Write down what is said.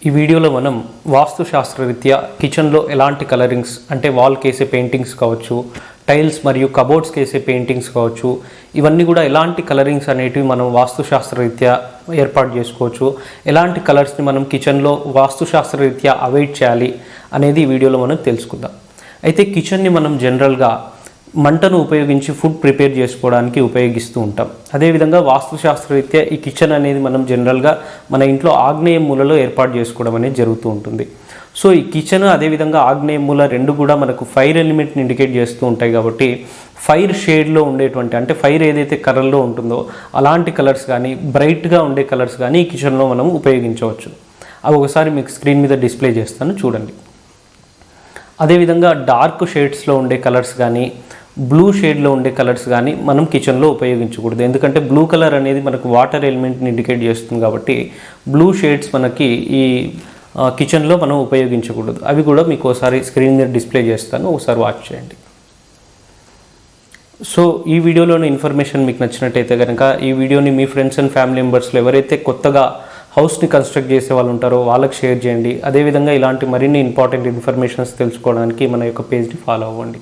ఈ వీడియోలో మనం వాస్తు శాస్త్రరీత్యా కిచెన్లో ఎలాంటి కలరింగ్స్ అంటే వాల్కి వేసే పెయింటింగ్స్ కావచ్చు, టైల్స్ మరియు కబోర్డ్స్కి వేసే పెయింటింగ్స్ కావచ్చు, ఇవన్నీ కూడా ఎలాంటి కలరింగ్స్ అనేటివి మనం వాస్తు శాస్త్రరీత్యా ఏర్పాటు చేసుకోవచ్చు, ఎలాంటి కలర్స్ని మనం కిచెన్లో వాస్తు శాస్త్రరీత్యా అవాయిడ్ చేయాలి అనేది ఈ వీడియోలో మనం తెలుసుకుందాం. అయితే కిచెన్ని మనం జనరల్గా మంటను ఉపయోగించి ఫుడ్ ప్రిపేర్ చేసుకోవడానికి ఉపయోగిస్తూ ఉంటాం. అదేవిధంగా వాస్తుశాస్త్రరీత్యా ఈ కిచెన్ అనేది మనం జనరల్గా మన ఇంట్లో ఆగ్నేయ మూలలో ఏర్పాటు చేసుకోవడం అనేది జరుగుతూ ఉంటుంది. సో ఈ కిచెన్ అదేవిధంగా ఆగ్నేయ మూల రెండు కూడా మనకు ఫైర్ ఎలిమెంట్ని ఇండికేట్ చేస్తూ ఉంటాయి. కాబట్టి ఫైర్ షేడ్లో ఉండేటువంటి అంటే ఫైర్ ఏదైతే కలర్లో ఉంటుందో అలాంటి కలర్స్ కానీ బ్రైట్గా ఉండే కలర్స్ కానీ ఈ కిచెన్లో మనం ఉపయోగించవచ్చు. అవి ఒకసారి మీకు స్క్రీన్ మీద డిస్ప్లే చేస్తాను చూడండి. అదేవిధంగా డార్క్ షేడ్స్లో ఉండే కలర్స్ కానీ బ్లూ షేడ్లో ఉండే కలర్స్ కానీ మనం కిచెన్లో ఉపయోగించకూడదు. ఎందుకంటే బ్లూ కలర్ అనేది మనకు వాటర్ ఎలిమెంట్ని ఇండికేట్ చేస్తుంది. కాబట్టి బ్లూ షేడ్స్ మనకి ఈ కిచెన్లో మనం ఉపయోగించకూడదు. అవి కూడా మీకు ఒకసారి స్క్రీన్ మీద డిస్ప్లే చేస్తాను, ఒకసారి వాచ్ చేయండి. సో ఈ వీడియోలోని ఇన్ఫర్మేషన్ మీకు నచ్చినట్టయితే కనుక ఈ వీడియోని మీ ఫ్రెండ్స్ అండ్ ఫ్యామిలీ మెంబర్స్లో ఎవరైతే కొత్తగా హౌస్ని కన్స్ట్రక్ట్ చేసే వాళ్ళు ఉంటారో వాళ్ళకి షేర్ చేయండి. అదేవిధంగా ఇలాంటి మరిన్ని ఇంపార్టెంట్ ఇన్ఫర్మేషన్స్ తెలుసుకోవడానికి మన యొక్క పేజ్ని ఫాలో అవ్వండి.